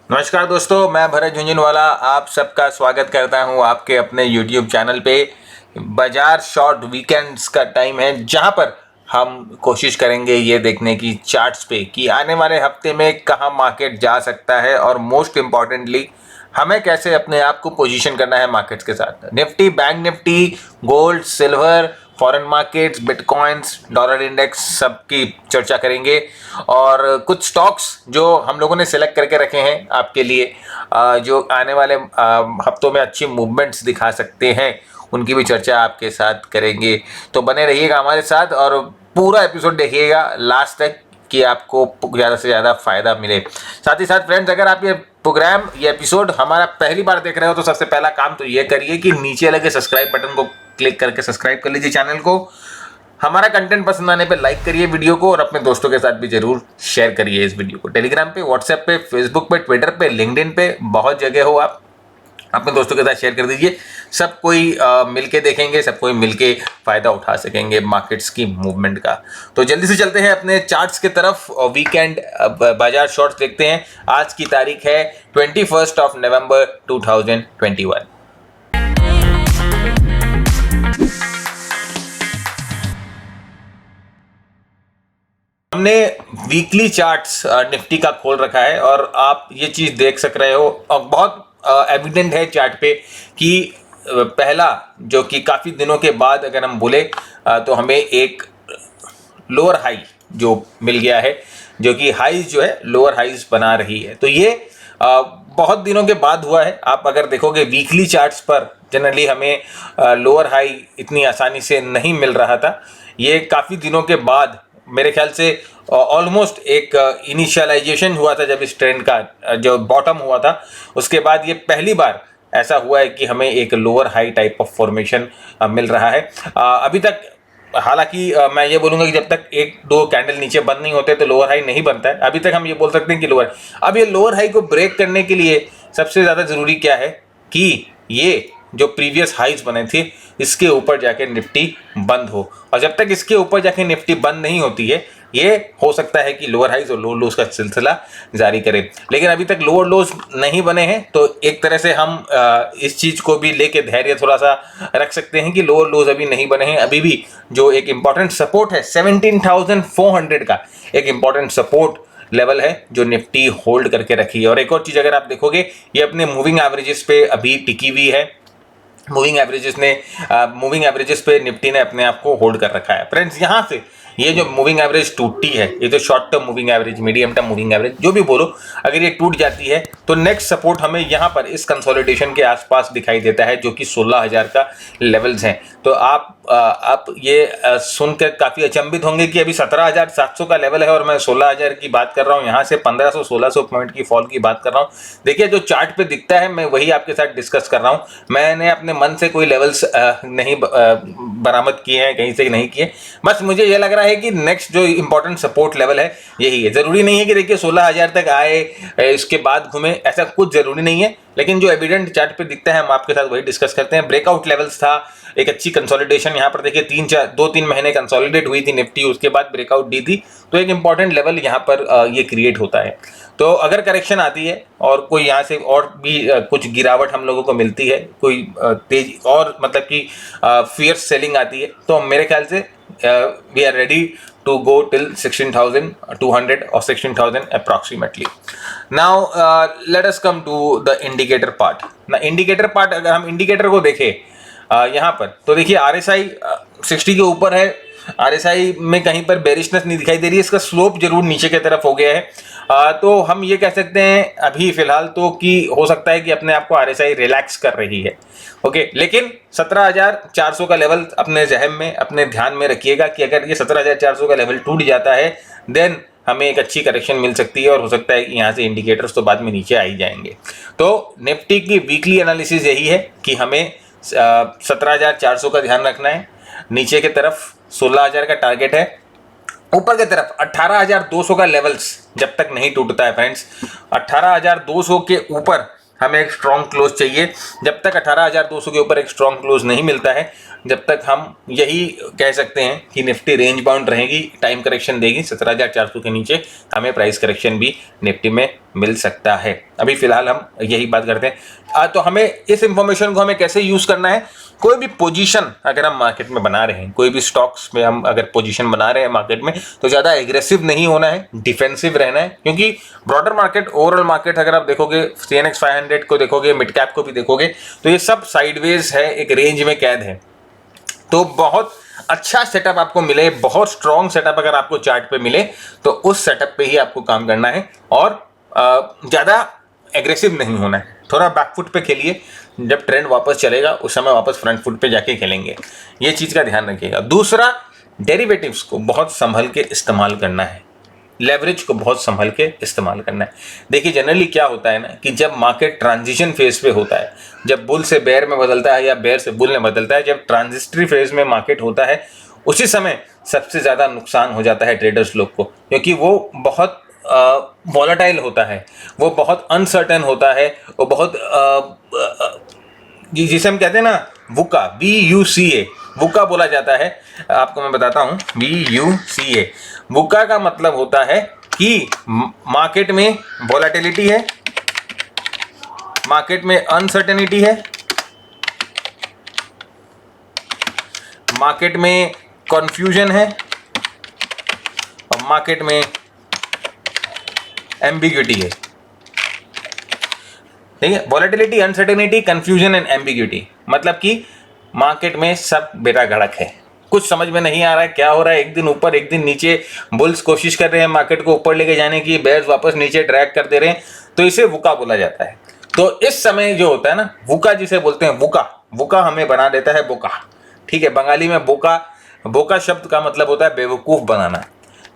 नमस्कार दोस्तों, मैं भरत झुंझुनवाला आप सबका स्वागत करता हूं आपके अपने YouTube चैनल पे। बाजार शॉर्ट वीकेंड्स का टाइम है जहां पर हम कोशिश करेंगे ये देखने की चार्ट्स पे कि आने वाले हफ्ते में कहां मार्केट जा सकता है और मोस्ट इम्पॉर्टेंटली हमें कैसे अपने आप को पोजीशन करना है मार्केट्स के साथ। Nifty, bank Nifty, gold, silver, foreign markets, bitcoins, dollar index सबकी चर्चा करेंगे और कुछ स्टॉक्स जो हम लोगों ने सिलेक्ट करके रखे हैं आपके लिए, जो आने वाले हफ्तों में अच्छी मूवमेंट्स दिखा सकते हैं, उनकी भी चर्चा आपके साथ करेंगे। तो बने रहिएगा हमारे साथ और पूरा एपिसोड देखिएगा लास्ट तक कि आपको ज़्यादा से ज़्यादा फ़ायदा मिले। साथ ही साथ फ्रेंड्स, अगर आप ये प्रोग्राम, ये एपिसोड हमारा पहली बार देख रहे हो तो सबसे पहला काम तो ये करिए कि नीचे लगे सब्सक्राइब बटन को क्लिक करके सब्सक्राइब कर लीजिए चैनल को। हमारा कंटेंट पसंद आने पे लाइक करिए वीडियो को और अपने दोस्तों के साथ भी जरूर शेयर करिए इस वीडियो को। टेलीग्राम पे, व्हाट्सएप पे, फेसबुक पे, ट्विटर पे, लिंक्डइन पे, बहुत जगह हो आप अपने दोस्तों के साथ शेयर कर दीजिए। सब कोई मिलके देखेंगे, सब कोई मिलके फायदा उठा सकेंगे मार्केट्स की मूवमेंट का। तो जल्दी से चलते हैं अपने चार्ट्स की तरफ और वीकेंड बाजार शॉर्ट्स देखते हैं। आज की तारीख है 21 नवंबर 2021। हमने वीकली चार्ट्स निफ्टी का खोल रखा है और आप ये चीज देख सक रहे हो और बहुत एविडेंट है चार्ट पे कि पहला जो कि काफी दिनों के बाद अगर हम बोले तो हमें एक लोअर हाई जो मिल गया है, जो कि हाईज जो है लोअर हाईज बना रही है। तो ये बहुत दिनों के बाद हुआ है। आप अगर देखोगे वीकली चार्ट्स पर जनरली हमें लोअर हाई इतनी आसानी से नहीं मिल रहा था। ये काफ़ी दिनों के बाद मेरे ख्याल से ऑलमोस्ट एक इनिशियलाइजेशन हुआ था जब इस ट्रेंड का जो बॉटम हुआ था, उसके बाद ये पहली बार ऐसा हुआ है कि हमें एक lower high type of formation मिल रहा है। अभी तक हालांकि मैं ये बोलूंगा कि जब तक एक दो कैंडल नीचे बंद नहीं होते तो लोअर हाई नहीं बनता है। अभी तक हम ये बोल सकते हैं कि लोअर, अब ये लोअर हाई को ब्रेक करने के लिए सबसे ज़्यादा ज़रूरी क्या है कि ये जो प्रीवियस हाइज बने थे इसके ऊपर जाके निफ्टी बंद हो, और जब तक इसके ऊपर जाके निफ्टी बंद नहीं होती है ये हो सकता है कि लोअर हाइज और लोअर लोज का सिलसिला जारी करे। लेकिन अभी तक लोअर लोज नहीं बने हैं तो एक तरह से हम इस चीज को भी लेके धैर्य थोड़ा सा रख सकते हैं कि लोअर लोज अभी नहीं बने हैं। अभी भी जो एक इंपॉर्टेंट सपोर्ट है 17,400 का एक इंपॉर्टेंट सपोर्ट लेवल है जो निफ्टी होल्ड करके रखी है। और एक और चीज अगर आप देखोगे ये अपने मूविंग एवरेजेस पे अभी टिकी हुई है। मूविंग एवरेजेस पे निफ्टी ने अपने आप को होल्ड कर रखा है। फ्रेंड्स, यहाँ से ये जो मूविंग एवरेज टूटती है, ये जो short term moving average, medium term moving average, जो भी बोलो, अगर ये टूट जाती है तो नेक्स्ट सपोर्ट हमें यहाँ पर इस कंसोलिडेशन के आसपास दिखाई देता है जो कि 16,000 का लेवल्स हैं। तो आप ये सुनकर काफ़ी अचंभित होंगे कि अभी 17,700 का लेवल है और मैं 16,000 की बात कर रहा हूँ, यहाँ से 1,500-1,600 पॉइंट की फॉल की बात कर रहा हूँ। देखिए, जो चार्ट पे दिखता है मैं वही आपके साथ डिस्कस कर रहा हूँ। मैंने अपने मन से कोई लेवल्स नहीं बरामद किए हैं, कहीं से नहीं किए। बस मुझे ये लग रहा है कि नेक्स्ट जो इंपॉर्टेंट सपोर्ट लेवल है यही है। जरूरी नहीं है कि देखिए 16,000 तक आए इसके बाद घूमे, ऐसा कुछ जरूरी नहीं है, लेकिन जो एविडेंट चार्ट पे दिखता है हम आपके साथ वही डिस्कस करते हैं। ब्रेकआउट लेवल्स था, एक अच्छी कंसोलिडेशन यहाँ पर देखिए 2-3 महीने कंसोलिडेट हुई थी निफ्टी, उसके बाद ब्रेकआउट दी थी, तो एक इंपॉर्टेंट लेवल यहाँ पर ये क्रिएट होता है। तो अगर करेक्शन आती है और कोई यहाँ से और भी कुछ गिरावट हम लोगों को मिलती है, कोई तेज और मतलब कि फियर्स सेलिंग आती है, तो मेरे ख्याल से we are ready to go till 16,200 or 16,000 approximately. Now let us come to the indicator part. ना इंडिकेटर पार्ट, अगर हम इंडिकेटर को देखें यहाँ पर तो देखिए RSI 60 के ऊपर है। RSI में कहीं पर बेरिशनेस नहीं दिखाई दे रही है, इसका स्लोप जरूर नीचे की तरफ हो गया है। तो हम ये कह सकते हैं अभी फिलहाल तो कि हो सकता है कि अपने आप को RSI रिलैक्स कर रही है। ओके, लेकिन 17,400 का लेवल अपने जहन में, अपने ध्यान में रखिएगा कि अगर ये 17,400 का लेवल टूट जाता है देन हमें एक अच्छी करेक्शन मिल सकती है और हो सकता है कि यहाँ से इंडिकेटर्स तो बाद में नीचे आ ही जाएंगे। तो निफ्टी की वीकली एनालिसिस यही है कि हमें 17,400 का ध्यान रखना है, नीचे की तरफ 16,000 का टारगेट है, ऊपर की तरफ 18,200 का लेवल्स जब तक नहीं टूटता है फ्रेंड्स, 18,200 के ऊपर हमें एक स्ट्रॉन्ग क्लोज चाहिए। जब तक 18,200 के ऊपर एक स्ट्रॉन्ग क्लोज नहीं मिलता है, जब तक हम यही कह सकते हैं कि निफ्टी रेंज बाउंड रहेगी, टाइम करेक्शन देगी। 17,400 के नीचे हमें प्राइस करेक्शन भी निफ्टी में मिल सकता है। अभी फिलहाल हम यही बात करते हैं। तो हमें इस इंफॉर्मेशन को हमें कैसे यूज करना है, कोई भी पोजीशन अगर हम मार्केट में बना रहे हैं, कोई भी स्टॉक्स में हम अगर पोजीशन बना रहे हैं मार्केट में, तो ज़्यादा एग्रेसिव नहीं होना है, डिफेंसिव रहना है। क्योंकि ब्रॉडर मार्केट, ओवरऑल मार्केट अगर आप देखोगे, TNX 500 को देखोगे, मिड कैप को भी देखोगे, तो ये सब साइडवेज है, एक रेंज में कैद है। तो बहुत अच्छा सेटअप आपको मिले, बहुत स्ट्रॉन्ग सेटअप अगर आपको चार्ट पे मिले, तो उस सेटअप पे ही आपको काम करना है और ज़्यादा एग्रेसिव नहीं होना है। थोड़ा बैकफुट पे खेलिए, जब ट्रेंड वापस चलेगा उस समय वापस फ्रंट फुट पे जाके खेलेंगे, ये चीज़ का ध्यान रखिएगा। दूसरा, डेरिवेटिव्स को बहुत संभल के इस्तेमाल करना है, लेवरेज को बहुत संभल के इस्तेमाल करना है। देखिए जनरली क्या होता है ना कि जब मार्केट ट्रांजिशन फेज पे होता है, जब बुल से बेयर में बदलता है या बेयर से बुल में बदलता है, जब ट्रांजिस्टरी फेज में मार्केट होता है, उसी समय सबसे ज़्यादा नुकसान हो जाता है ट्रेडर्स लोग को, क्योंकि वो बहुत वॉलेटाइल होता है, वो बहुत अनसर्टेन होता है, वो बहुत जिसे हम कहते हैं ना वुका, VUCA, वुका बोला जाता है। आपको मैं बताता हूँ, VUCA, वुका का मतलब होता है कि मार्केट में वॉलेटिलिटी है, मार्केट में अनसर्टेनिटी है, मार्केट में कंफ्यूजन है और मार्केट में एम्बिग्यूटी है। ठीक है, volatility, uncertainty, confusion and ambiguity, मतलब कि मार्केट में सब बेटा गड़क है, कुछ समझ में नहीं आ रहा है क्या हो रहा है, एक दिन ऊपर एक दिन नीचे, बुल्स कोशिश कर रहे हैं मार्केट को ऊपर लेके जाने की, बेयर्स वापस नीचे ड्रैग कर दे रहे हैं, तो इसे वुका बोला जाता है। तो इस समय जो होता है ना, वुका जिसे बोलते हैं, वुका, वुका हमें बना देता है बोका। ठीक है, बंगाली में बोका, बोका शब्द का मतलब होता है बेवकूफ़ बनाना,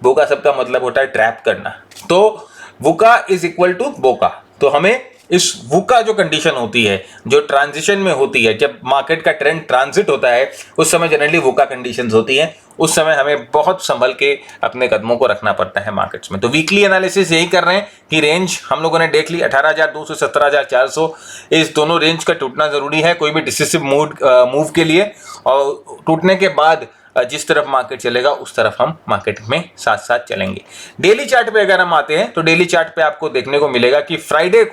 बोका शब्द का मतलब होता है ट्रैप करना, तो वुका इज इक्वल टू बोका। तो हमें इस वुका जो कंडीशन होती है, जो ट्रांजिशन में होती है, जब मार्केट का ट्रेंड ट्रांजिट होता है, उस समय जनरली वुका कंडीशंस होती हैं, उस समय हमें बहुत संभल के अपने कदमों को रखना पड़ता है मार्केट्स में। तो वीकली एनालिसिस यही कर रहे हैं कि रेंज हम लोगों ने देख ली 18,200 17,400, इस दोनों रेंज का टूटना जरूरी है कोई भी डिसिसिव मूव के लिए, और टूटने के बाद जिस तरफ मार्केट चलेगा उस तरफ हम मार्केट में साथ साथ चलेंगे। डेली चार्ट पे अगर हम आते हैं तो डेली चार्ट पे आपको देखने को मिलेगा कि फ्राइडे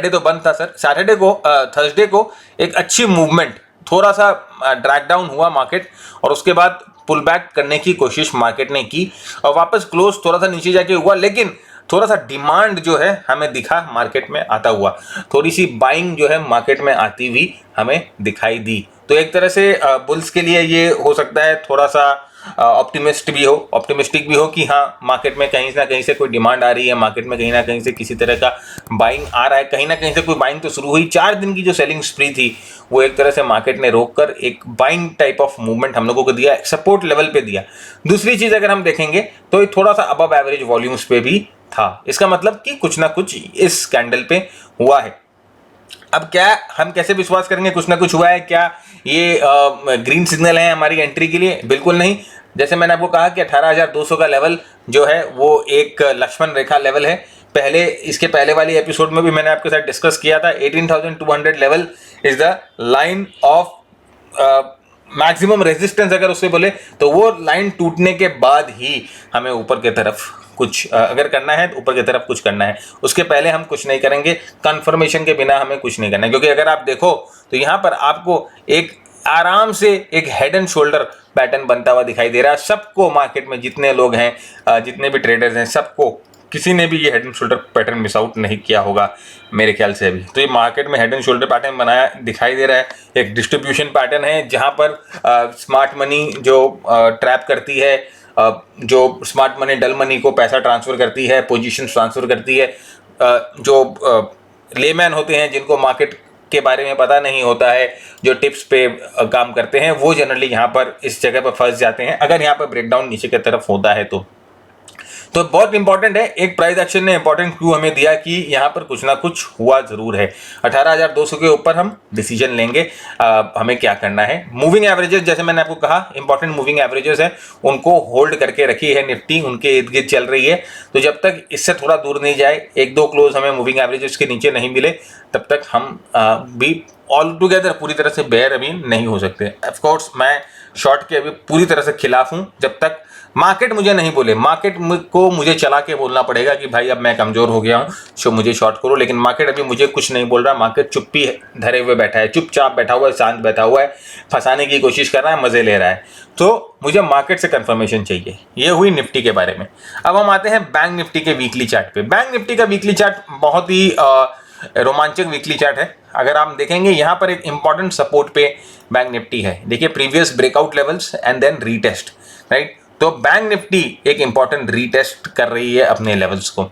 तो बंद था सर, सैटरडे को, थर्सडे को एक अच्छी मूवमेंट, थोड़ा सा ड्रैग डाउन हुआ मार्केट और उसके बाद पुल बैक करने की कोशिश मार्केट ने की और वापस क्लोज थोड़ा सा नीचे जाके हुआ, लेकिन थोड़ा सा डिमांड जो है हमें दिखा मार्केट में आता हुआ, थोड़ी सी बाइंग जो है मार्केट में आती हुई हमें दिखाई दी। तो एक तरह से बुल्स के लिए ये हो सकता है थोड़ा सा ऑप्टिमिस्टिक भी हो कि हाँ मार्केट में कहीं ना कहीं से कोई डिमांड आ रही है, मार्केट में कहीं ना कहीं से किसी तरह का बाइंग आ रहा है, कहीं ना कहीं से कोई बाइंग तो शुरू हुई। 4 दिन की जो सेलिंग स्प्री थी वो एक तरह से मार्केट ने रोककर एक बाइंग टाइप ऑफ मूवमेंट हम लोगों को दिया, एक सपोर्ट लेवल पे दिया। दूसरी चीज अगर हम देखेंगे तो थोड़ा सा अबव एवरेज वॉल्यूम्स पे भी था, इसका मतलब कि कुछ ना कुछ इस कैंडल पे हुआ है। अब क्या हम कैसे विश्वास करेंगे कुछ ना कुछ हुआ है, क्या ये ग्रीन सिग्नल है हमारी एंट्री के लिए? बिल्कुल नहीं। जैसे मैंने आपको कहा कि 18,200 का लेवल जो है वो एक लक्ष्मण रेखा लेवल है। पहले इसके पहले वाली एपिसोड में भी मैंने आपके साथ डिस्कस किया था, 18,200 level is the line of maximum resistance अगर उससे बोले, तो वो लाइन टूटने के बाद ही हमें ऊपर की तरफ कुछ अगर करना है तो ऊपर की तरफ कुछ करना है, उसके पहले हम कुछ नहीं करेंगे, कंफर्मेशन के बिना हमें कुछ नहीं करना है। क्योंकि अगर आप देखो तो यहाँ पर आपको एक आराम से एक हेड एंड शोल्डर पैटर्न बनता हुआ दिखाई दे रहा है। सबको मार्केट में जितने लोग हैं, जितने भी ट्रेडर्स हैं, सबको किसी ने भी ये head and shoulder pattern miss out नहीं किया होगा मेरे ख्याल से अभी। तो ये मार्केट में हेड एंड शोल्डर पैटर्न बनाया दिखाई दे रहा है, एक डिस्ट्रीब्यूशन पैटर्न है जहाँ पर स्मार्ट मनी जो ट्रैप करती है, जो स्मार्ट मनी डल मनी को पैसा ट्रांसफ़र करती है, पोजीशन ट्रांसफ़र करती है, जो लेमैन होते हैं जिनको मार्केट के बारे में पता नहीं होता है, जो टिप्स पे काम करते हैं, वो जनरली यहाँ पर इस जगह पर फंस जाते हैं अगर यहाँ पर ब्रेकडाउन नीचे की तरफ होता है तो बहुत इंपॉर्टेंट है। एक प्राइस एक्शन ने इंपॉर्टेंट क्लू हमें दिया कि यहाँ पर कुछ ना कुछ हुआ जरूर है। 18,200 के ऊपर हम डिसीजन लेंगे हमें क्या करना है। मूविंग एवरेजेस, जैसे मैंने आपको कहा इंपॉर्टेंट मूविंग एवरेजेस हैं, उनको होल्ड करके रखी है निफ्टी, उनके इर्द गिर्द चल रही है। तो जब तक इससे थोड़ा दूर नहीं जाए, 1-2 क्लोज हमें मूविंग एवरेजेस के नीचे नहीं मिले, तब तक हम भी ऑल टुगेदर पूरी तरह से बेयर अभी नहीं हो सकते। ऑफकोर्स मैं शॉर्ट के अभी पूरी तरह से खिलाफ हूँ। जब तक मार्केट मुझे नहीं बोले, मार्केट को मुझे चला के बोलना पड़ेगा कि भाई अब मैं कमजोर हो गया हूं, सो मुझे शॉर्ट करो। लेकिन मार्केट अभी मुझे कुछ नहीं बोल रहा, मार्केट चुप्पी धरे हुए बैठा है, चुपचाप बैठा हुआ है, शांत बैठा हुआ है, फंसाने की कोशिश कर रहा है, मजे ले रहा है। तो मुझे मार्केट से कंफर्मेशन चाहिए। ये हुई निफ्टी के बारे में। अब हम आते हैं बैंक निफ्टी के वीकली चार्ट पे। बैंक निफ्टी का वीकली चार्ट बहुत ही रोमांचक वीकली चार्ट है। अगर आप देखेंगे यहाँ पर एक इंपॉर्टेंट सपोर्ट पे बैंक निफ्टी है। देखिए previous breakout levels and then retest, right. तो बैंक निफ्टी एक इंपॉर्टेंट रीटेस्ट कर रही है अपने लेवल्स को।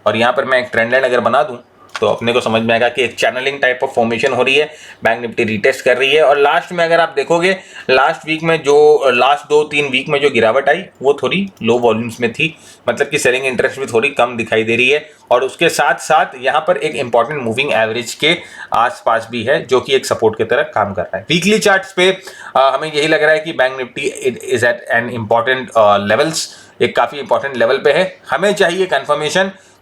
और यहाँ पर मैं एक ट्रेंड लाइन अगर बना दूं तो अपने को समझ में आएगा कि एक चैनलिंग टाइप ऑफ फॉर्मेशन हो रही है, बैंक निफ्टी रीटेस्ट कर रही है। और लास्ट में अगर आप देखोगे, लास्ट वीक में जो लास्ट 2-3 वीक में जो गिरावट आई वो थोड़ी लो वॉल्यूम्स में थी, मतलब कि सेलिंग इंटरेस्ट भी थोड़ी कम दिखाई दे रही है। और उसके साथ साथ यहाँ पर एक इंपॉर्टेंट मूविंग एवरेज के आसपास भी है जो कि एक सपोर्ट की तरह काम कर रहा है। वीकली चार्ट्स पे हमें यही लग रहा है कि Bank Nifty is at an important levels, एक काफ़ी इंपॉर्टेंट लेवल पे है। हमें चाहिए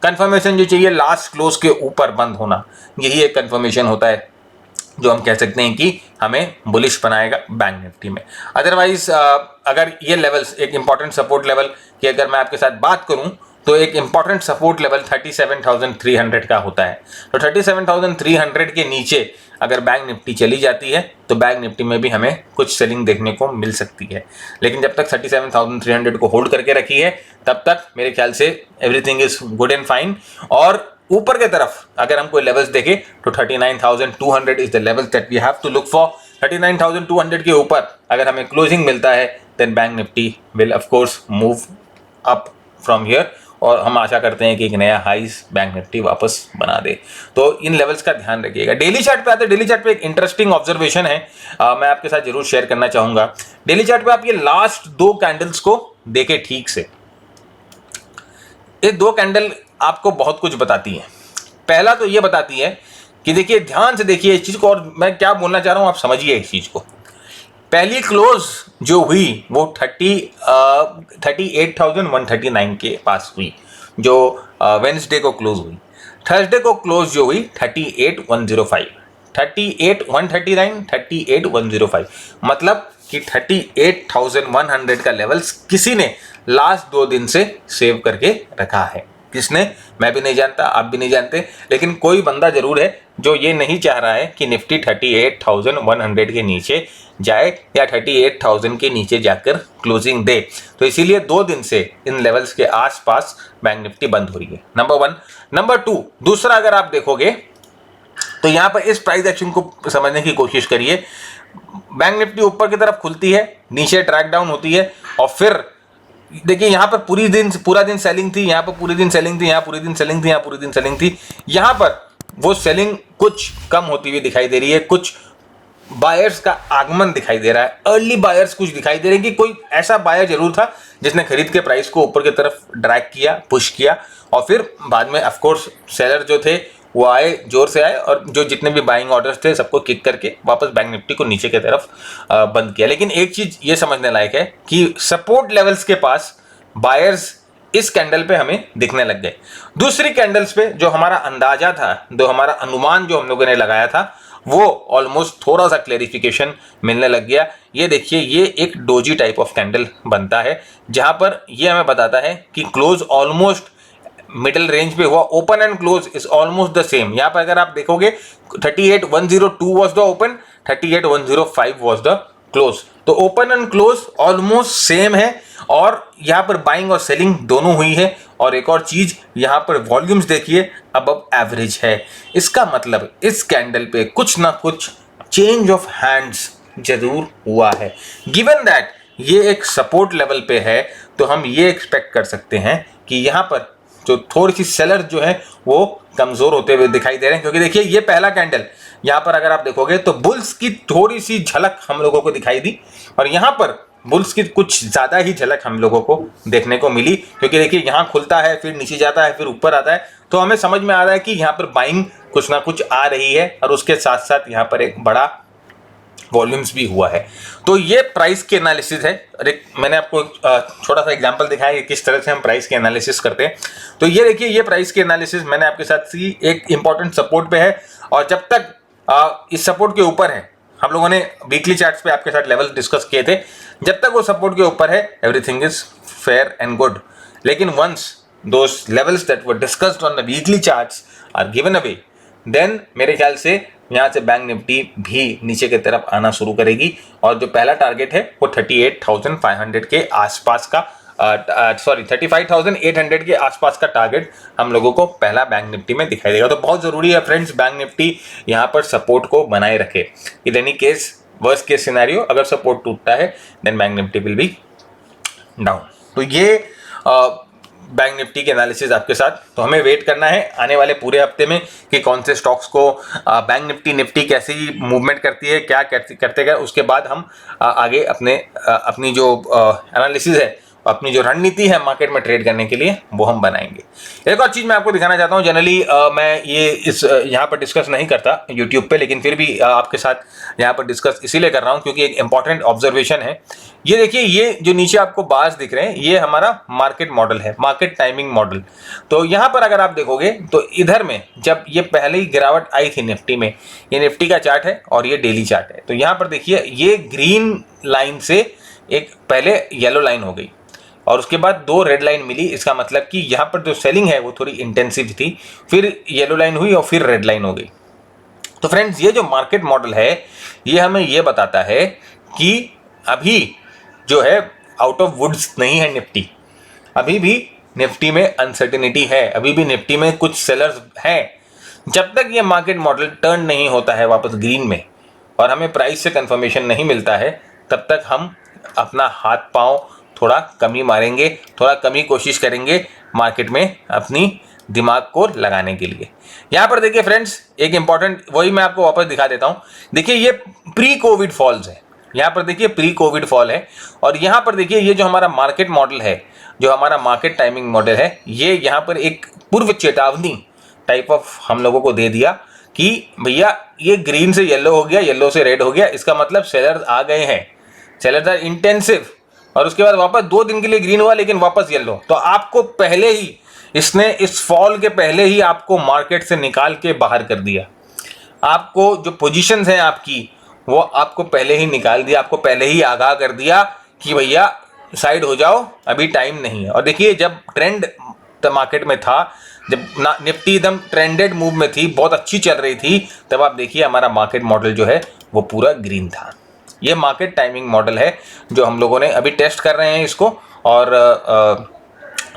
कंफर्मेशन जो चाहिए लास्ट क्लोज के ऊपर बंद होना, यही एक कंफर्मेशन होता है जो हम कह सकते हैं कि हमें बुलिश बनाएगा बैंक निफ्टी में। अदरवाइज अगर ये लेवल्स एक इंपॉर्टेंट सपोर्ट लेवल की अगर मैं आपके साथ बात करूं तो एक इंपॉर्टेंट सपोर्ट लेवल 37,300 का होता है। तो 37,300 के नीचे अगर बैंक निफ्टी चली जाती है तो बैंक निफ्टी में भी हमें कुछ सेलिंग देखने को मिल सकती है। लेकिन जब तक 37,300 को होल्ड करके रखी है तब तक मेरे ख्याल से everything is good and fine. और ऊपर की तरफ अगर हम कोई लेवल्स देखें तो 39,200 is the level that we have to look for. 39,200 के ऊपर अगर हमें क्लोजिंग मिलता है then Bank Nifty will of course move up from here और हम आशा करते हैं कि एक नया हाइज बैंक निफ्टी वापस बना दे। तो इन लेवल्स का ध्यान रखिएगा। डेली चार्ट पे आते हैं। डेली चार्ट पे एक इंटरेस्टिंग ऑब्जर्वेशन है, मैं आपके साथ जरूर शेयर करना चाहूंगा। डेली चार्ट पे आप ये लास्ट 2 कैंडल्स को देखें ठीक से। ये 2 कैंडल आपको बहुत कुछ बताती है। पहला तो ये बताती है कि देखिए ध्यान से देखिए इस चीज को, और मैं क्या बोलना चाह रहा हूं आप समझिए इस चीज को। पहली क्लोज जो हुई वो 38,139 के पास हुई, जो वेडनेसडे को क्लोज हुई। थर्सडे को क्लोज जो हुई 38,105, 38,139, 38,105, मतलब कि 38,100 का लेवल्स किसी ने लास्ट 2 दिन से सेव करके रखा है। किसने? मैं भी नहीं जानता, आप भी नहीं जानते, लेकिन कोई बंदा जरूर है जो ये नहीं चाह रहा है कि निफ्टी 38,100 के नीचे जाए या 38,000 के नीचे जाकर क्लोजिंग दे। तो इसीलिए 2 दिन से इन लेवल्स के आसपास बैंक निफ्टी बंद हो रही है, नंबर 1। नंबर 2, दूसरा अगर आप देखोगे तो यहां पर इस प्राइस एक्शन को समझने की कोशिश करिए। बैंक निफ्टी ऊपर की तरफ खुलती है, नीचे ट्रैक डाउन होती है, और फिर देखिए यहाँ पर पूरा दिन सेलिंग थी, यहाँ पर पूरे दिन सेलिंग थी, यहाँ पूरे दिन सेलिंग थी, यहाँ पूरे दिन सेलिंग थी। यहाँ पर वो सेलिंग कुछ कम होती हुई दिखाई दे रही है, कुछ बायर्स का आगमन दिखाई दे रहा है, अर्ली बायर्स कुछ दिखाई दे रहे हैं कि कोई ऐसा बायर जरूर था जिसने खरीद के प्राइस को ऊपर की तरफ ड्रैग किया, पुश किया, और फिर बाद में ऑफकोर्स सेलर जो थे वो आए, जोर से आए, और जो जितने भी बाइंग ऑर्डर्स थे सबको किक करके वापस बैंक निफ्टी को नीचे की तरफ बंद किया। लेकिन एक चीज ये समझने लायक है कि सपोर्ट लेवल्स के पास बायर्स इस कैंडल पे हमें दिखने लग गए। दूसरी कैंडल्स पे जो हमारा अंदाजा था, जो हमारा अनुमान जो हम लोगों ने लगाया था, वो ऑलमोस्ट थोड़ा सा क्लेरिफिकेशन मिलने लग गया। ये देखिए, ये एक डोजी टाइप ऑफ कैंडल बनता है जहां पर ये हमें बताता है कि क्लोज ऑलमोस्ट मिडिल रेंज पे हुआ, open and close is almost the same. यहां पर अगर आप देखोगे 38,102 was the open, 38,105 was the close. तो open and close almost same है, और यहां पर बाइंग और सेलिंग दोनों हुई है। और एक और चीज, यहां पर वॉल्यूम्स देखिए अबव एवरेज है। इसका मतलब इस कैंडल पे कुछ ना कुछ चेंज ऑफ हैंड्स जरूर हुआ है। गिवन दैट ये एक सपोर्ट लेवल पे है, तो हम ये एक्सपेक्ट कर सकते हैं कि यहां पर जो थोड़ी सी सेलर जो है वो कमजोर होते हुए दिखाई दे रहे हैं। क्योंकि देखिए ये पहला कैंडल, यहां पर अगर आप देखोगे तो बुल्स की थोड़ी सी झलक हम लोगों को दिखाई दी, और यहां पर बुल्स की कुछ ज्यादा ही झलक हम लोगों को देखने को मिली। क्योंकि देखिए यहां खुलता है, फिर नीचे जाता है, फिर ऊपर आता है, तो हमें समझ में आ रहा है कि यहां पर बाइंग कुछ ना कुछ आ रही है, और उसके साथ साथ यहां पर एक बड़ा वॉल्यूम्स भी हुआ है। तो ये प्राइस के एनालिसिस है। मैंने आपको छोटा सा एग्जांपल दिखाया कि किस तरह से हम प्राइस के एनालिसिस करते हैं। तो ये देखिए, ये प्राइस के एनालिसिस मैंने आपके साथ एक इंपॉर्टेंट सपोर्ट पे है, और जब तक इस सपोर्ट के ऊपर है, हम लोगों ने वीकली चार्ट्स पे आपके साथ लेवल डिस्कस किए थे, जब तक वो सपोर्ट के ऊपर है everything is fair and good. लेकिन once those levels that were discussed on the weekly charts are given away, then मेरे ख्याल से यहाँ से बैंक निफ्टी भी नीचे की तरफ आना शुरू करेगी और जो पहला टारगेट है वो 38,500 के आसपास का 35,800 के आसपास का टारगेट हम लोगों को पहला बैंक निफ्टी में दिखाई देगा। तो बहुत जरूरी है फ्रेंड्स बैंक निफ्टी यहाँ पर सपोर्ट को बनाए रखे। In any case worst case scenario अगर सपोर्ट टूटता है then Bank Nifty will be down. तो ये बैंक निफ्टी के एनालिसिस आपके साथ। तो हमें वेट करना है आने वाले पूरे हफ्ते में कि कौन से स्टॉक्स को बैंक निफ्टी कैसी मूवमेंट करती है, क्या करते गए, उसके बाद हम आगे अपनी जो एनालिसिस है, अपनी जो रणनीति है मार्केट में ट्रेड करने के लिए वो हम बनाएंगे। एक और चीज़ मैं आपको दिखाना चाहता हूँ, जनरली मैं ये यहाँ पर डिस्कस नहीं करता यूट्यूब पे, लेकिन फिर भी आपके साथ यहाँ पर डिस्कस इसीलिए कर रहा हूँ क्योंकि एक इंपॉर्टेंट ऑब्जर्वेशन है। ये देखिए, ये जो नीचे आपको बार्स दिख रहे हैं ये हमारा मार्केट मॉडल है, मार्केट टाइमिंग मॉडल। तो यहाँ पर अगर आप देखोगे तो इधर में जब ये पहले ही गिरावट आई थी निफ्टी में, ये निफ्टी का चार्ट है और ये डेली चार्ट है। तो यहाँ पर देखिए ये ग्रीन लाइन से एक पहले येलो लाइन हो गई और उसके बाद दो रेड लाइन मिली। इसका मतलब कि यहाँ पर जो सेलिंग है वो थोड़ी इंटेंसिव थी, फिर येलो लाइन हुई और फिर रेड लाइन हो गई। तो फ्रेंड्स ये जो मार्केट मॉडल है ये हमें ये बताता है कि अभी जो है आउट ऑफ वुड्स नहीं है निफ्टी, अभी भी निफ्टी में अनसर्टेनिटी है, अभी भी निफ्टी में कुछ सेलर्स हैं। जब तक ये मार्केट मॉडल टर्न नहीं होता है वापस ग्रीन में और हमें प्राइस से कंफर्मेशन नहीं मिलता है, तब तक हम अपना हाथ पांव थोड़ा कमी मारेंगे, थोड़ा कमी कोशिश करेंगे मार्केट में अपनी दिमाग को लगाने के लिए। यहाँ पर देखिए फ्रेंड्स एक इंपॉर्टेंट, वही मैं आपको वापस दिखा देता हूँ। देखिए ये प्री कोविड फॉल्स है, यहाँ पर देखिए प्री कोविड फॉल है और यहाँ पर देखिए ये जो हमारा मार्केट मॉडल है, जो हमारा मार्केट टाइमिंग मॉडल है, ये यहाँ पर एक पूर्व चेतावनी टाइप ऑफ हम लोगों को दे दिया कि भैया ये ग्रीन से येलो हो गया, येलो से रेड हो गया, इसका मतलब सेलर्स आ गए हैं, सेलर्स आर इंटेंसिव। और उसके बाद वापस 2 दिन के लिए ग्रीन हुआ लेकिन वापस येलो। तो आपको पहले ही इसने इस फॉल के पहले ही आपको मार्केट से निकाल के बाहर कर दिया, आपको जो पोजीशंस हैं आपकी वो आपको पहले ही निकाल दिया, आपको पहले ही आगाह कर दिया कि भैया साइड हो जाओ, अभी टाइम नहीं है। और देखिए जब ट्रेंड मार्केट में था, जब निफ्टी एकदम ट्रेंडेड मूव में थी, बहुत अच्छी चल रही थी, तब आप देखिए हमारा मार्केट मॉडल जो है वो पूरा ग्रीन था। ये मार्केट टाइमिंग मॉडल है जो हम लोगों ने अभी टेस्ट कर रहे हैं इसको और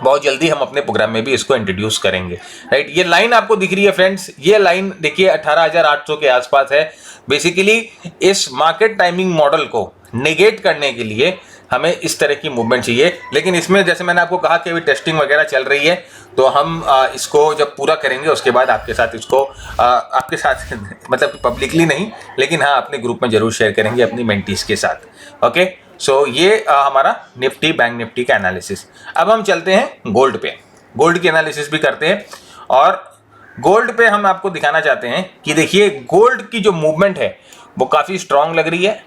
बहुत जल्दी हम अपने प्रोग्राम में भी इसको इंट्रोड्यूस करेंगे। राइट, ये लाइन आपको दिख रही है फ्रेंड्स, ये लाइन देखिए 18,800 के आसपास है। बेसिकली इस मार्केट टाइमिंग मॉडल को नेगेट करने के लिए हमें इस तरह की मूवमेंट चाहिए, लेकिन इसमें जैसे मैंने आपको कहा कि अभी टेस्टिंग वगैरह चल रही है, तो हम इसको जब पूरा करेंगे उसके बाद आपके साथ इसको आपके साथ मतलब पब्लिकली नहीं, लेकिन हाँ अपने ग्रुप में जरूर शेयर करेंगे अपनी मेंटीज के साथ। ओके, सो ये हमारा निफ्टी बैंक निफ्टी का एनालिसिस। अब हम चलते हैं गोल्ड पे, गोल्ड की एनालिसिस भी करते हैं और गोल्ड पे हम आपको दिखाना चाहते हैं कि देखिए गोल्ड की जो मूवमेंट है वो काफ़ी स्ट्रांग लग रही है।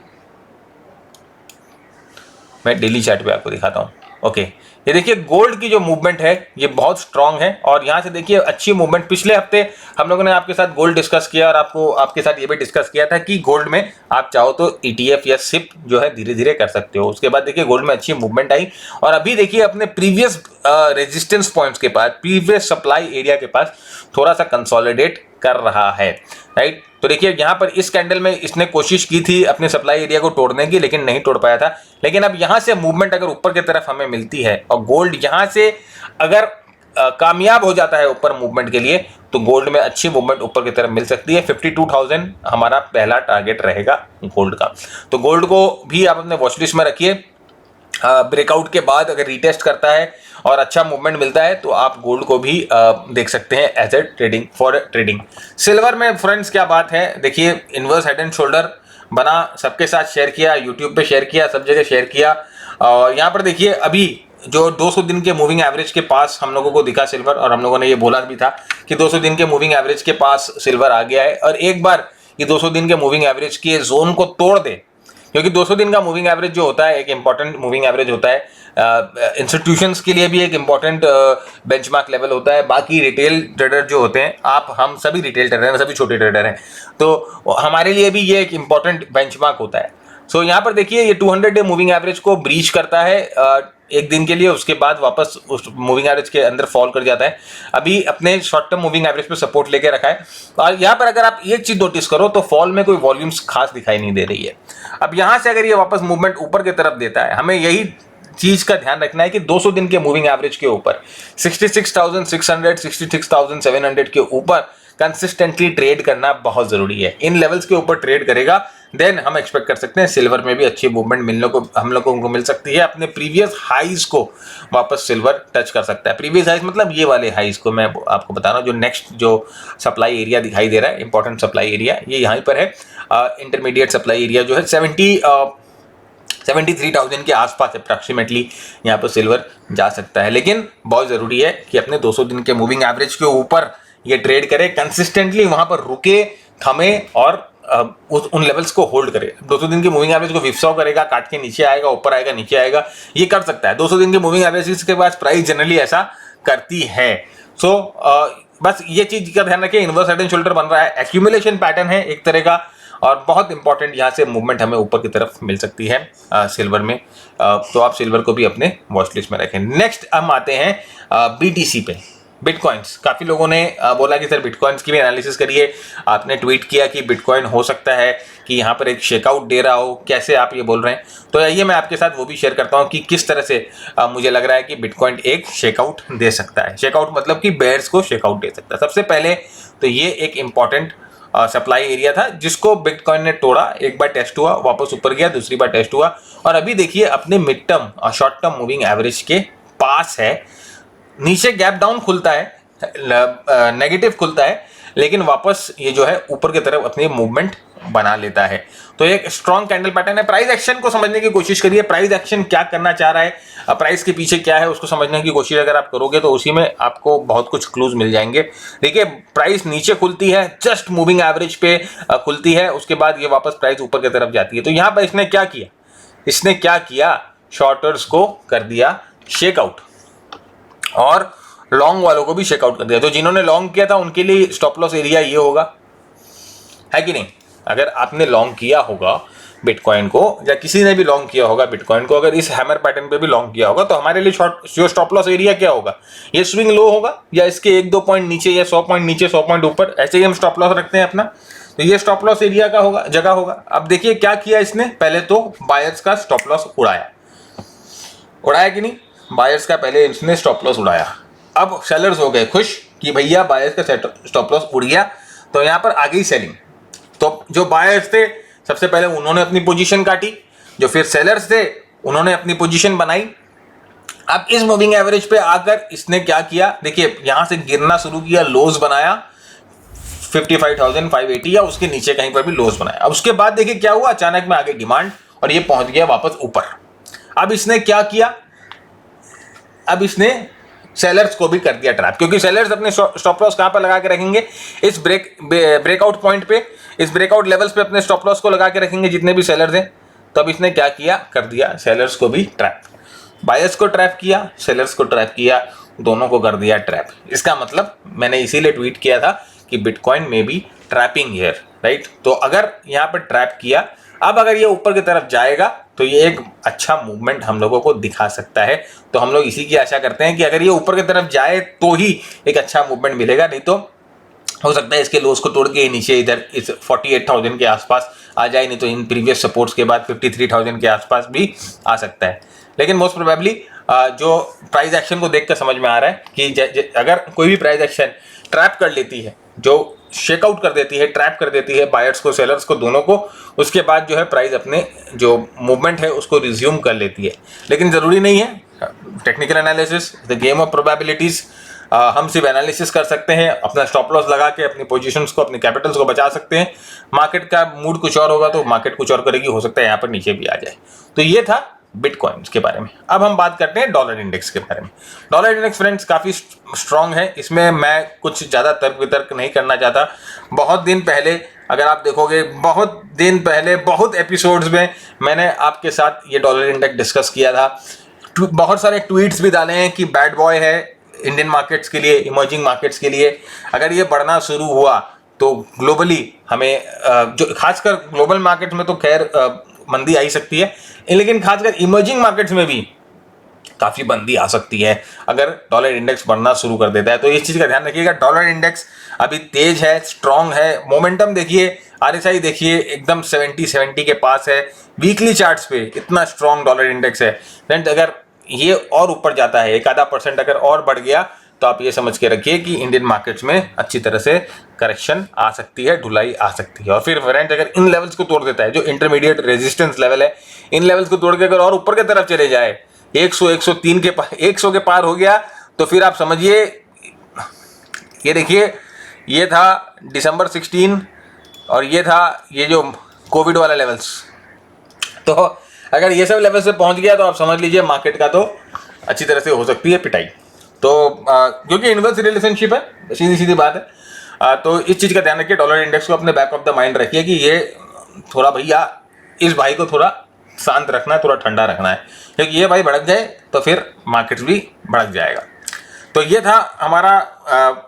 मैं डेली चार्ट पे आपको दिखाता हूँ। ओके, ये देखिए गोल्ड की जो मूवमेंट है ये बहुत स्ट्रांग है और यहाँ से देखिए अच्छी मूवमेंट। पिछले हफ्ते हम लोगों ने आपके साथ गोल्ड डिस्कस किया और आपके साथ ये भी डिस्कस किया था कि गोल्ड में आप चाहो तो ETF या SIP जो है धीरे धीरे कर सकते हो। उसके बाद देखिए गोल्ड में अच्छी मूवमेंट आई और अभी देखिए अपने प्रीवियस रेजिस्टेंस पॉइंट्स के पास, प्रीवियस सप्लाई एरिया के पास थोड़ा सा कंसोलिडेट कर रहा है। राइट, तो देखिए यहाँ पर इस कैंडल में इसने कोशिश की थी अपने सप्लाई एरिया को तोड़ने की, लेकिन नहीं तोड़ पाया था। लेकिन अब यहाँ से मूवमेंट अगर ऊपर की तरफ हमें मिलती है और गोल्ड यहाँ से अगर कामयाब हो जाता है ऊपर मूवमेंट के लिए, तो गोल्ड में अच्छी मूवमेंट ऊपर की तरफ मिल सकती है। 52,000 हमारा पहला टारगेट रहेगा गोल्ड का। तो गोल्ड को भी आप अपने वॉच लिस्ट में रखिए। ब्रेकआउट के बाद अगर रीटेस्ट करता है और अच्छा मूवमेंट मिलता है तो आप गोल्ड को भी देख सकते हैं as a trading for trading. Silver में फ्रेंड्स क्या बात है, देखिए इन्वर्स हेड एंड शोल्डर बना, सबके साथ शेयर किया, यूट्यूब पे शेयर किया, सब जगह शेयर किया। यहाँ पर देखिए अभी जो 200 दिन के मूविंग एवरेज के पास हम लोगों को दिखा सिल्वर, और हम लोगों ने ये बोला भी था कि 200 दिन के मूविंग एवरेज के पास सिल्वर आ गया है और एक बार ये 200 दिन के मूविंग एवरेज के जोन को तोड़ दे, क्योंकि 200 दिन का मूविंग एवरेज जो होता है एक इंपॉर्टेंट मूविंग एवरेज होता है, इंस्टीट्यूशंस के लिए भी एक इंपॉर्टेंट बेंचमार्क लेवल होता है। बाकी रिटेल ट्रेडर जो होते हैं, हम सभी रिटेल ट्रेडर हैं, सभी छोटे ट्रेडर हैं, तो हमारे लिए भी ये एक इंपॉर्टेंट बेंचमार्क होता है। सो यहाँ पर देखिए ये 200 डे मूविंग एवरेज को ब्रीच करता है एक दिन के लिए, उसके बाद वापस उस मूविंग एवरेज के अंदर फॉल कर जाता है। अभी अपने शॉर्ट टर्म मूविंग एवरेज पे सपोर्ट लेके रखा है। और यहाँ पर अगर आप एक चीज नोटिस करो तो फॉल में कोई वॉल्यूम्स खास दिखाई नहीं दे रही है। अब यहाँ से अगर ये वापस मूवमेंट ऊपर की तरफ देता है, हमें यही चीज का ध्यान रखना है कि 200 दिन के मूविंग एवरेज के ऊपर 66,600 66,700 के ऊपर कंसिस्टेंटली ट्रेड करना बहुत जरूरी है। इन लेवल्स के ऊपर ट्रेड करेगा देन हम एक्सपेक्ट कर सकते हैं सिल्वर में भी अच्छी मूवमेंट मिलने को हम लोगों को मिल सकती है। अपने प्रीवियस हाईज को वापस सिल्वर टच कर सकता है। प्रीवियस हाईज मतलब ये वाले हाईज को मैं आपको बता रहा हूँ। जो नेक्स्ट जो सप्लाई एरिया दिखाई दे रहा है, इंपॉर्टेंट सप्लाई एरिया, ये यहाँ पर है। इंटरमीडिएट सप्लाई एरिया जो है 73,000 के आसपास अप्रॉक्सीमेटली यहाँ पर सिल्वर जा सकता है। लेकिन बहुत ज़रूरी है कि अपने 200 दिन के मूविंग एवरेज के ऊपर ये ट्रेड करे, कंसिस्टेंटली वहाँ पर रुके, थमे और उन लेवल्स को होल्ड करे। 200 दिन की मूविंग एवरेज को विप्सॉ करेगा, काट के नीचे आएगा, ऊपर आएगा, नीचे आएगा, ये कर सकता है। 200 दिन की मूविंग एवरेज के बाद प्राइस जनरली ऐसा करती है। बस ये चीज का ध्यान रखिए, इनवर्स हेड एंड शोल्डर बन रहा है, एक्यूमुलेशन पैटर्न है एक तरह का, और बहुत इंपॉर्टेंट यहाँ से मूवमेंट हमें ऊपर की तरफ मिल सकती है सिल्वर में। तो आप सिल्वर को भी अपने वॉच लिस्ट में रखें। नेक्स्ट हम आते हैं बीटीसी पे, बिटकॉइंस। काफ़ी लोगों ने बोला कि सर बिटकॉइंस की भी एनालिसिस करिए। आपने ट्वीट किया कि बिटकॉइन हो सकता है कि यहाँ पर एक शेकआउट दे रहा हो, कैसे आप ये बोल रहे हैं? तो आइए मैं आपके साथ वो भी शेयर करता हूँ कि किस तरह से मुझे लग रहा है कि बिटकॉइन एक शेकआउट दे सकता है। शेकआउट मतलब कि बेयर्स को शेकआउट दे सकता है। सबसे पहले तो ये एक इंपॉर्टेंट सप्लाई एरिया था जिसको बिटकॉइन ने तोड़ा। एक बार टेस्ट हुआ, वापस ऊपर गया, दूसरी बार टेस्ट हुआ, और अभी देखिए अपने मिड टर्म और शॉर्ट टर्म मूविंग एवरेज के पास है। नीचे गैप डाउन खुलता है, नेगेटिव खुलता है, लेकिन वापस ये जो है ऊपर की तरफ अपनी मूवमेंट बना लेता है। तो एक स्ट्रॉन्ग कैंडल पैटर्न है। प्राइस एक्शन को समझने की कोशिश करिए, प्राइस एक्शन क्या करना चाह रहा है, प्राइस के पीछे क्या है, उसको समझने की कोशिश अगर आप करोगे तो उसी में आपको बहुत कुछ क्लूज मिल जाएंगे। देखिए प्राइस नीचे खुलती है, जस्ट मूविंग एवरेज पे खुलती है, उसके बाद ये वापस प्राइस ऊपर की तरफ जाती है। तो यहाँ पर इसने क्या किया, शॉर्टर्स को कर दिया शेकआउट और लॉन्ग वालों को भी शेकआउट कर दिया। तो जिन्होंने लॉन्ग किया था उनके लिए स्टॉप लॉस एरिया ये होगा, है कि नहीं? अगर आपने लॉन्ग किया होगा बिटकॉइन को, या किसी ने भी लॉन्ग किया होगा बिटकॉइन को, अगर इस हैमर पैटर्न पे भी लॉन्ग किया होगा, तो हमारे लिए जो स्टॉप लॉस एरिया क्या होगा? ये स्विंग लो होगा, या इसके 1-2 पॉइंट नीचे, या 100 पॉइंट नीचे, 100 पॉइंट ऊपर, ऐसे ही हम स्टॉप लॉस रखते हैं अपना। तो ये स्टॉप लॉस एरिया का होगा, जगह होगा। अब देखिए क्या किया इसने, पहले तो बायर्स का स्टॉप लॉस उड़ाया कि नहीं? बायर्स का पहले इसने स्टॉप लॉस उड़ाया। अब सेलर्स हो गए खुश कि भैया बायर्स का स्टॉप लॉस उड़ गया, तो यहाँ पर आ गई सेलिंग। तो जो बायर्स थे सबसे पहले उन्होंने अपनी पोजीशन काटी, जो फिर सेलर्स थे उन्होंने अपनी पोजीशन बनाई। अब इस मूविंग एवरेज पे आकर इसने क्या किया, देखिए यहां से गिरना शुरू किया, लोज बनाया 55,580 या उसके नीचे कहीं पर भी लोज बनाया। अब उसके बाद देखिए क्या हुआ, अचानक में आ गई डिमांड और ये पहुंच गया वापस ऊपर। अब इसने क्या किया, अब इसने सेलर्स को भी कर दिया ट्रैप, क्योंकि सेलर्स अपने स्टॉप लॉस कहां पर लगा के रखेंगे, इस ब्रेकआउट पॉइंट पे, इस ब्रेकआउट लेवल्स पे अपने स्टॉप लॉस को लगा के रखेंगे जितने भी सेलर्स हैं। तो अब इसने क्या किया, कर दिया सेलर्स को भी ट्रैप, बायर्स को ट्रैप किया, सेलर्स को ट्रैप किया, दोनों को कर दिया ट्रैप। इसका मतलब मैंने इसीलिए ट्वीट किया था कि बिटकॉइन में भी ट्रैपिंग हियर, राइट? तो अगर यहाँ पर ट्रैप किया, अब अगर ये ऊपर की तरफ जाएगा तो ये एक अच्छा मूवमेंट हम लोगों को दिखा सकता है। तो हम लोग इसी की आशा करते हैं कि अगर ये ऊपर की तरफ जाए तो ही एक अच्छा मूवमेंट मिलेगा, नहीं तो हो सकता है इसके लोस को तोड़ के नीचे इधर इस 48,000 के आसपास आ जाए, नहीं तो इन प्रीवियस सपोर्ट्स के बाद 53,000 के आसपास भी आ सकता है। लेकिन मोस्ट प्रोबेबली जो प्राइस एक्शन को देख कर समझ में आ रहा है कि अगर कोई भी प्राइस एक्शन ट्रैप कर लेती है, जो शेकआउट कर देती है, ट्रैप कर देती है बायर्स को, सेलर्स को, दोनों को, उसके बाद जो है प्राइस अपने जो मूवमेंट है उसको रिज्यूम कर लेती है। लेकिन ज़रूरी नहीं है, technical analysis, the game of probabilities, हम सिर्फ एनालिसिस कर सकते हैं, अपना स्टॉप लॉस लगा के अपनी पोजीशंस को, अपने कैपिटल्स को बचा सकते हैं। मार्केट का मूड कुछ और होगा तो मार्केट कुछ और करेगी, हो सकता है यहाँ पर नीचे भी आ जाए। तो ये था बिटकॉइंस के बारे में। अब हम बात करते हैं डॉलर इंडेक्स के बारे में। डॉलर इंडेक्स फ्रेंड्स काफ़ी स्ट्रांग है, इसमें मैं कुछ ज़्यादा तर्क वितर्क नहीं करना चाहता। बहुत दिन पहले अगर आप देखोगे, बहुत दिन पहले बहुत एपिसोड्स में मैंने आपके साथ ये डॉलर इंडेक्स डिस्कस किया था। बहुत सारे ट्वीट्स भी डाले हैं कि बैड बॉय है इंडियन मार्केट्स के लिए, इमर्जिंग मार्केट्स के लिए। अगर ये बढ़ना शुरू हुआ तो ग्लोबली हमें जो खासकर ग्लोबल मार्केट्स में तो खैर मंदी आ ही सकती है, लेकिन खासकर इमर्जिंग मार्केट्स में भी काफ़ी मंदी आ सकती है अगर डॉलर इंडेक्स बढ़ना शुरू कर देता है। तो इस चीज़ का ध्यान रखिएगा। डॉलर इंडेक्स अभी तेज है, स्ट्रांग है, मोमेंटम देखिए, आरएसआई देखिए एकदम 70 के पास है। वीकली चार्ट्स पे इतना स्ट्रांग डॉलर इंडेक्स है फ्रेंड्स। अगर ये और ऊपर जाता है, 1-आधा% अगर और बढ़ गया, तो आप ये समझ के रखिए कि इंडियन मार्केट्स में अच्छी तरह से करेक्शन आ सकती है, ढुलाई आ सकती है। और फिर फ्रेंड्स अगर इन लेवल्स को तोड़ देता है, जो इंटरमीडिएट रेजिस्टेंस लेवल है, इन लेवल्स को तोड़ के अगर और ऊपर की तरफ चले जाए, 100 103 के 100 के पार हो गया, तो फिर आप समझिए, ये देखिए, ये था दिसंबर 16 और ये था ये जो कोविड वाला लेवल्स। तो अगर ये सब लेवल से पहुंच गया तो आप समझ लीजिए मार्केट का तो अच्छी तरह से हो सकती है पिटाई। तो क्योंकि इनवर्स रिलेशनशिप है, सीधी सीधी बात है। तो इस चीज़ का ध्यान रखिए, डॉलर इंडेक्स को अपने बैक ऑफ द माइंड रखिए कि ये थोड़ा भैया, इस भाई को थोड़ा शांत रखना है, थोड़ा ठंडा रखना है, क्योंकि ये भाई भड़क जाए तो फिर मार्केट्स भी भड़क जाएगा। तो ये था हमारा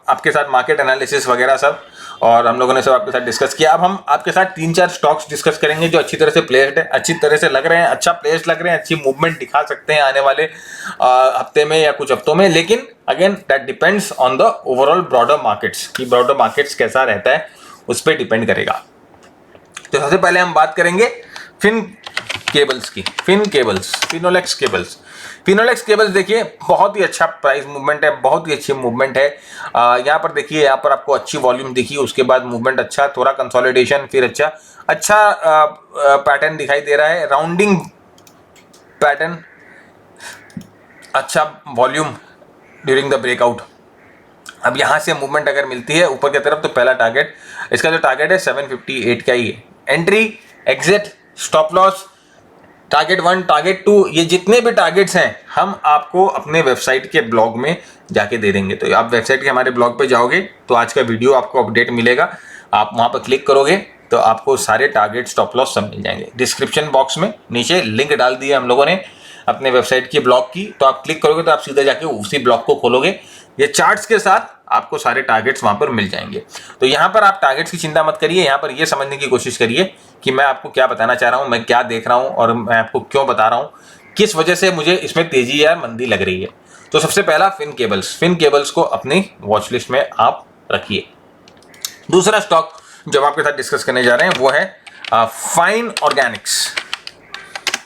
आपके साथ मार्केट एनालिसिस वगैरह सब, और हम लोगों ने सब आपके साथ डिस्कस किया। अब हम आपके साथ 3-4 स्टॉक्स डिस्कस करेंगे जो अच्छी तरह से प्लेस्ड है, अच्छी तरह से लग रहे हैं, अच्छा प्लेस लग रहे हैं, अच्छी मूवमेंट दिखा सकते हैं आने वाले हफ्ते में या कुछ हफ्तों में। लेकिन again that depends on the overall broader markets, कि ब्रॉडर मार्केट्स कैसा रहता है उस पर डिपेंड करेगा। तो सबसे पहले हम बात करेंगे फिन केबल्स की। फिनोलेक्स केबल्स। फिनोलेक्स केबल्स देखिए बहुत ही अच्छा प्राइस मूवमेंट है, बहुत ही अच्छी मूवमेंट है। यहाँ पर देखिए, यहाँ पर आपको अच्छी वॉल्यूम दिखी, उसके बाद मूवमेंट अच्छा, थोड़ा कंसोलिडेशन, फिर अच्छा पैटर्न दिखाई दे रहा है, राउंडिंग पैटर्न, अच्छा वॉल्यूम ड्यूरिंग द ब्रेकआउट। अब यहाँ से मूवमेंट अगर मिलती है ऊपर की तरफ, तो पहला टारगेट, इसका जो टारगेट है 758 का ही है। Entry, exit, stop loss, target 1, target 2, ये जितने भी टारगेट्स हैं हम आपको अपने वेबसाइट के ब्लॉग में जाके दे देंगे। तो आप वेबसाइट के हमारे ब्लॉग पे जाओगे तो आज का वीडियो आपको अपडेट मिलेगा, आप वहाँ पर क्लिक करोगे तो आपको सारे टारगेट, स्टॉप लॉस सब मिल जाएंगे। डिस्क्रिप्शन बॉक्स में नीचे लिंक डाल दिया हम लोगों ने अपने वेबसाइट की ब्लॉग की, तो आप क्लिक करोगे तो आप सीधे जाके उसी ब्लॉग को खोलोगे, ये चार्ट्स के साथ आपको सारे टारगेट्स वहां पर मिल जाएंगे। तो यहाँ पर आप टारगेट्स की चिंता मत करिए, यहाँ पर ये समझने की कोशिश करिए कि मैं आपको क्या बताना चाह रहा हूँ, मैं क्या देख रहा हूँ और मैं आपको क्यों बता रहा हूँ, किस वजह से मुझे इसमें तेजी या मंदी लग रही है। तो सबसे पहला फिन केबल्स को अपनी वॉच लिस्ट में आप रखिए। दूसरा स्टॉक जो आपके साथ डिस्कस करने जा रहे हैं वो है फाइन ऑर्गेनिक्स।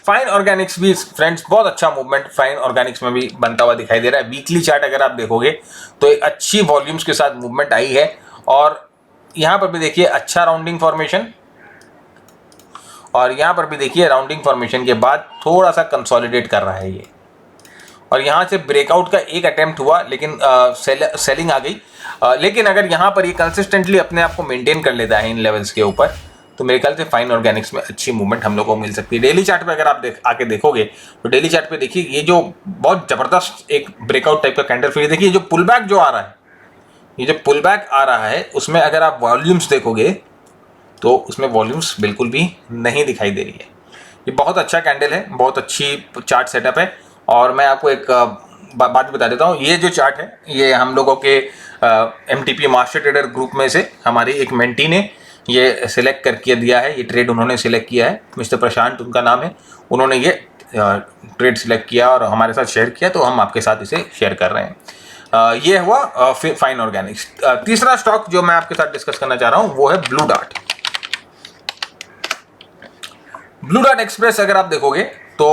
फाइन ऑर्गेनिक्स भी फ्रेंड्स बहुत अच्छा मूवमेंट फाइन ऑर्गेनिक्स में भी बनता हुआ दिखाई दे रहा है। वीकली चार्ट अगर आप देखोगे तो एक अच्छी वॉल्यूम्स के साथ मूवमेंट आई है, और यहाँ पर भी देखिए अच्छा राउंडिंग फॉर्मेशन, और यहाँ पर भी देखिए राउंडिंग फॉर्मेशन के बाद थोड़ा सा कंसोलिडेट कर रहा है ये, और यहाँ से ब्रेकआउट का एक अटेम्प्ट हुआ लेकिन सेलिंग आ गई। लेकिन अगर यहाँ पर ये कंसिस्टेंटली अपने आप को मेंटेन कर लेता है इन लेवल्स के ऊपर, तो मेरे ख्याल से फाइन ऑर्गेनिक्स में अच्छी मूवमेंट हम लोगों को मिल सकती है। डेली चार्ट पे अगर आप आके देखोगे तो डेली चार्ट पे देखिए ये जो बहुत ज़बरदस्त एक ब्रेकआउट टाइप का कैंडल, फिर देखिए जो पुल बैक जो आ रहा है, ये जो पुल बैक आ रहा है उसमें अगर आप वॉल्यूम्स देखोगे तो उसमें वॉल्यूम्स बिल्कुल भी नहीं दिखाई दे रही है। ये बहुत अच्छा कैंडल है, बहुत अच्छी चार्ट सेटअप है। और मैं आपको एक बात बता देता हूँ, ये जो चार्ट है ये हम लोगों के MTP मास्टर ट्रेडर ग्रुप में से हमारी एक मेंटी ने ये सिलेक्ट करके दिया है। ये ट्रेड उन्होंने सिलेक्ट किया है, मिस्टर प्रशांत उनका नाम है, उन्होंने ये ट्रेड सिलेक्ट किया और हमारे साथ शेयर किया, तो हम आपके साथ इसे शेयर कर रहे हैं। ये हुआ फाइन ऑर्गेनिक्स। तीसरा स्टॉक जो मैं आपके साथ डिस्कस करना चाह रहा हूँ वो है blue dart. Blue dart express अगर आप देखोगे तो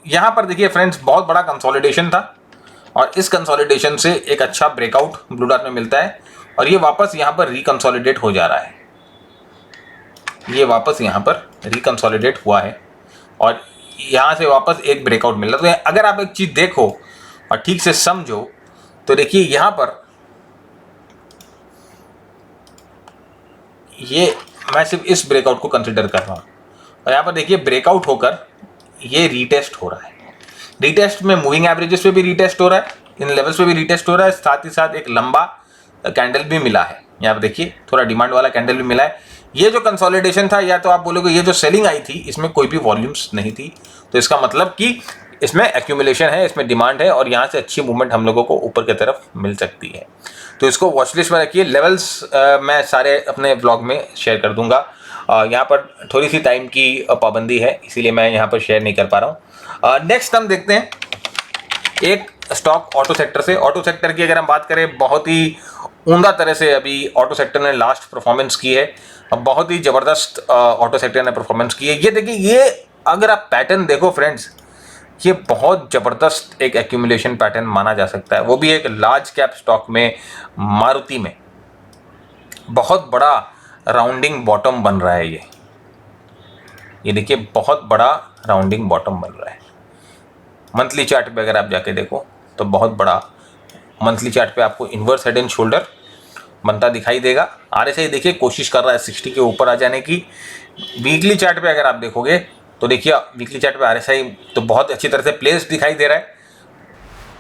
यहाँ पर देखिए फ्रेंड्स बहुत बड़ा कंसोलिडेशन था, और इस कंसोलिडेशन से एक अच्छा ब्रेकआउट ब्लू डार्ट में मिलता है, और ये वापस यहाँ पर रिकंसोलिडेट हो जा रहा है। ये वापस यहाँ पर रिकंसोलिडेट हुआ है और यहाँ से वापस एक ब्रेकआउट मिल रहा है। तो अगर आप एक चीज़ देखो और ठीक से समझो तो देखिए यहाँ पर ये मैं सिर्फ इस ब्रेकआउट को कंसिडर कर रहा हूँ, और यहाँ पर देखिए ब्रेकआउट होकर ये रीटेस्ट हो रहा है। रीटेस्ट में मूविंग एवरेजेस पे भी रीटेस्ट हो रहा है, इन लेवल्स पे भी रीटेस्ट हो रहा है, साथ ही साथ एक लंबा कैंडल भी मिला है। यहाँ पर देखिए थोड़ा डिमांड वाला कैंडल भी मिला है। ये जो कंसोलिडेशन था, या तो आप बोलोगे ये जो सेलिंग आई थी इसमें कोई भी वॉल्यूम्स नहीं थी, तो इसका मतलब कि इसमें एक्यूमुलेशन है, इसमें डिमांड है, और यहाँ से अच्छी मूवमेंट हम लोगों को ऊपर की तरफ मिल सकती है। तो इसको वॉच लिस्ट में रखिए। लेवल्स मैं सारे अपने ब्लॉग में शेयर कर दूंगा। यहाँ पर थोड़ी सी टाइम की पाबंदी है, इसीलिए मैं यहाँ पर शेयर नहीं कर पा रहा हूँ। नेक्स्ट हम देखते हैं एक स्टॉक ऑटो सेक्टर से। ऑटो सेक्टर की अगर हम बात करें, बहुत ही उम्दा तरह से अभी ऑटो सेक्टर ने लास्ट परफॉर्मेंस की है। अब बहुत ही ज़बरदस्त ऑटो सेक्टर ने परफॉर्मेंस की है। ये देखिए, ये अगर आप पैटर्न देखो फ्रेंड्स, ये बहुत ज़बरदस्त एक एक्यूमुलेशन पैटर्न माना जा सकता है, वो भी एक लार्ज कैप स्टॉक में, मारुति में। बहुत बड़ा राउंडिंग बॉटम बन रहा है ये देखिए, बहुत बड़ा राउंडिंग बॉटम बन रहा है। मंथली चार्ट पे अगर आप जाके देखो तो बहुत बड़ा मंथली चार्ट पे आपको इन्वर्स हेड एंड शोल्डर बनता दिखाई देगा। आरएसआई देखिए कोशिश कर रहा है 60 के ऊपर आ जाने की। वीकली चार्ट पे अगर आप देखोगे तो देखिए, वीकली चार्ट पे आरएसआई तो बहुत अच्छी तरह से प्लेस दिखाई दे रहा है,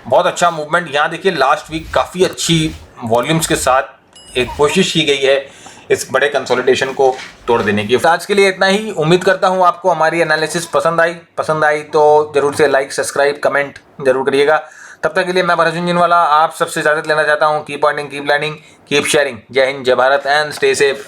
बहुत अच्छा मूवमेंट। यहाँ देखिए लास्ट वीक काफ़ी अच्छी वॉल्यूम्स के साथ एक कोशिश की गई है इस बड़े कंसोलिडेशन को तोड़ देने की। आज के लिए इतना ही। उम्मीद करता हूँ आपको हमारी एनालिसिस पसंद आई तो जरूर से लाइक, सब्सक्राइब, कमेंट जरूर करिएगा। तब तक के लिए मैं भरत झुनझुनवाला आप सबसे इजाजत लेना चाहता हूँ। Keep earning, keep learning, keep sharing. जय हिंद, जय भारत एंड स्टे सेफ।